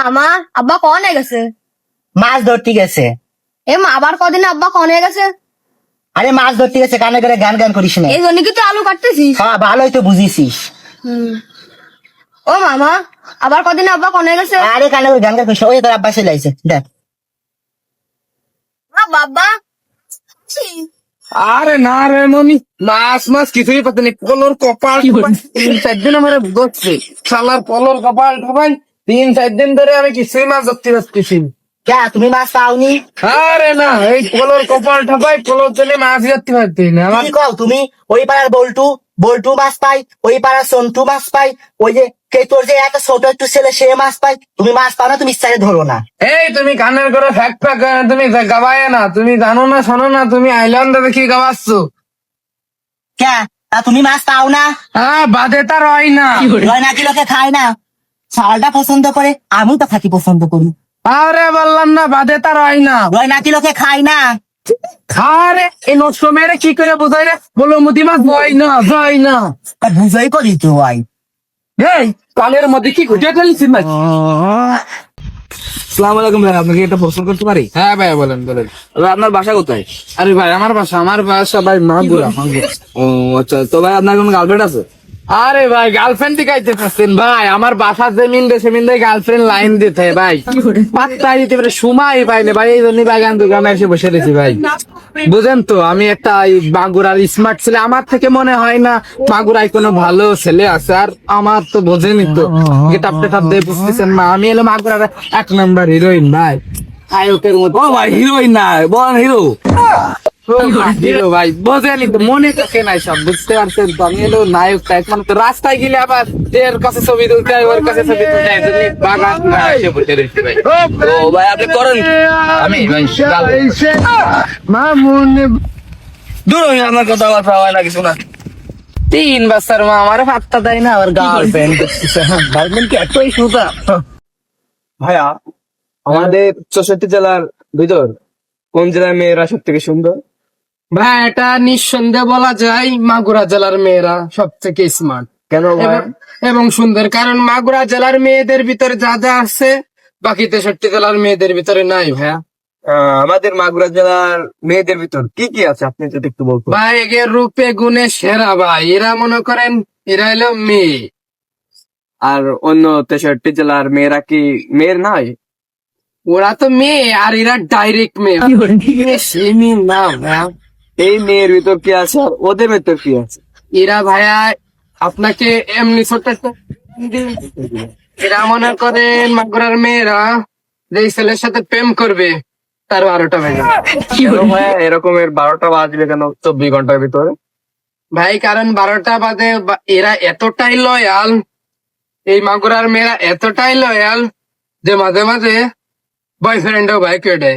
মামা, আব্বা কনে গেছে? মাছ ধরতে গেছে। আবার কদিন আব্বা কনে গেছে? আরে মাছ ধরতে গেছে, কানে করে গান গান করিস না। এই জন্য কি তুই আলু কাটতেছিস? হ্যাঁ ভালোই তো বুঝিছিস। ও মামা, আবার কদিন আব্বা কনে গেছে? আরে কানে করে গান গান করিস না। ওই তোর আব্বা চলে আইছে, দেখ। বাবা আরে না রে মনি, মাছ মাছ কিছুই পাতেনি। পলর কপাল 3-4 দিন আমার ধরছে, শালার পলর কপাল ঠোপাই। 3-4 দিন ধরে আমি কিছুই মাছ ধরতে পারতেছি। কে তুমি মাছ পাওনি? আরে না, এই পলর কপাল ঠোপাই, পলর দিলে মাছ ধরতে পারতি না আমার। কি কও তুমি? ওই পাড়ার বল্টু বল্টু মাছ পাই, ওই পাড়ার সন্টু মাছ পাই, ওই যে কে তোর যে এত ছোট একটু ছেলে সে মাছ পাই। তুমি মাছ পাও না, তুমি ইচ্ছায় ধরো না। এই তুমি কানের করে ফ্যাক ফ্যাক তুমি গাবায় না, তুমি জানো না শোনো না, তুমি আইল্যান্ডে দেখি গাবাচ্ছ। কে তা তুমি মাছ পাও না? হ্যাঁ বাদে তার হয় না। হয় নাকি লোকে খায় না? ছালটা পছন্দ করে, আমি তো খাতি পছন্দ করি। আরে বললাম না, বাদে তার হয় না। হয় নাকি লোকে খায় না? আরে এই নষ্ট মেয়েরে কি করে বোঝাই রে? বলো মতি মাছ হয় না, হয় না। আর বুঝাই করি তো ভাই। এই কানের মধ্যে কি ঘুটে ফেলছি ভাই? আসসালামু আলাইকুম ভাই, আপনাকে একটা প্রশ্ন করতে পারি? হ্যাঁ ভাই বলেন বলেন। ভাই, আপনার বাসা কোথায়? আরে ভাই আমার বাসা ভাই মাগুরা। ও আচ্ছা, তো ভাই আপনার কোনো গার্লফ্রেন্ড আছে? আরে ভাই গার্লফ্রেন্ড দিকাইতে পারছেন ভাই? আমার বাসার জমিন রে সেমিন দিয়ে গার্লফ্রেন্ড লাইন দিতে ভাই, পাত্তা দিতে পারে সময় পাই না ভাই। এই জন্য বাগান দোকানে এসে বসে রয়েছি ভাই। বুঝেন তো আমি একটা মাগুরার স্মার্ট ছেলে, আমার থেকে মনে হয় না মাগুরায় কোনো ভালো ছেলে আছে। আর আমার তো বোঝেনি তো, গেটাপ টেটাপ দিয়ে বুঝতেছেন না, আমি এলো মাগুরার 1 নম্বর হিরোইন ভাই। আয়কের মতো ও ভাই, হিরোইন না, বলেন হিরো। হিরো ভাই, বোঝেনি তো, মনে থাকে নাই সব, বুঝতে পারছেন তো। আমি এলো নায়ক টাইপ, মানে তো রাস্তায় গেলে আবার এর কাছে ছবি তুলতে হয়, ওর কাছে ছবি তুলতে হয়, এই জন্য বাগান এসে বসে রয়েছি ভাই। ও ভাই, আপনি করেন কি? আমি ভাই দূর হইন, আপনার কথা আমার হয় না কিছু না। 3 বছর মা আমার পাত্তা দেয় না, আবার গার্লফ্রেন্ড গার্লফ্রেন্ড কি এতই সুতা? ভাইয়া, আমাদের 64 জেলার ভিতর কোন জেলার মেয়েরা সব থেকে সুন্দর? ভাই এটা নিঃসন্দেহে বলা যায় মাগুরা জেলার মেয়েরা সব থেকে স্মার্ট কেন ভাই? এবং সুন্দর, কারণ মাগুরা জেলার মেয়েদের ভিতরে যা যা আছে বাকি 63 জেলার মেয়েদের ভিতরে নাই ভাইয়া। আমাদের মাগুরা জেলার মেয়েদের ভিতর কি কি আছে আপনি যদি একটু বলতেন। ভাই একে রূপে গুণে সেরা ভাই, এরা মনে করেন এরা হলো মেয়ে। আর অন্য 63 জেলার মেয়েরা কি মেয়ের নয়? ওরা তো মেয়ে আর এরা ডাইরেক্ট মেয়ে, সেমি না ভাইয়া। এই মেয়ের ভিতর কি আছে আর ওদের ভিতর কি আছে? এরা ভাইয়া আপনাকে এমনি ছোট এরা মনে করেন মাগুরার মেয়েরা যে ছেলের সাথে প্রেম করবে তার 12টা বেজে যাবে। কেন ভাইয়া এরকমের 12টা বাজবে কেন 24 ঘন্টার ভিতরে? ভাই কারণ 12টা বাদে এরা এতটাই লয়াল, এই মাগুরার মেয়েরা এতটাই লয়াল যে মাঝে মাঝে বয়ফ্রেন্ডও ভাই কেটে।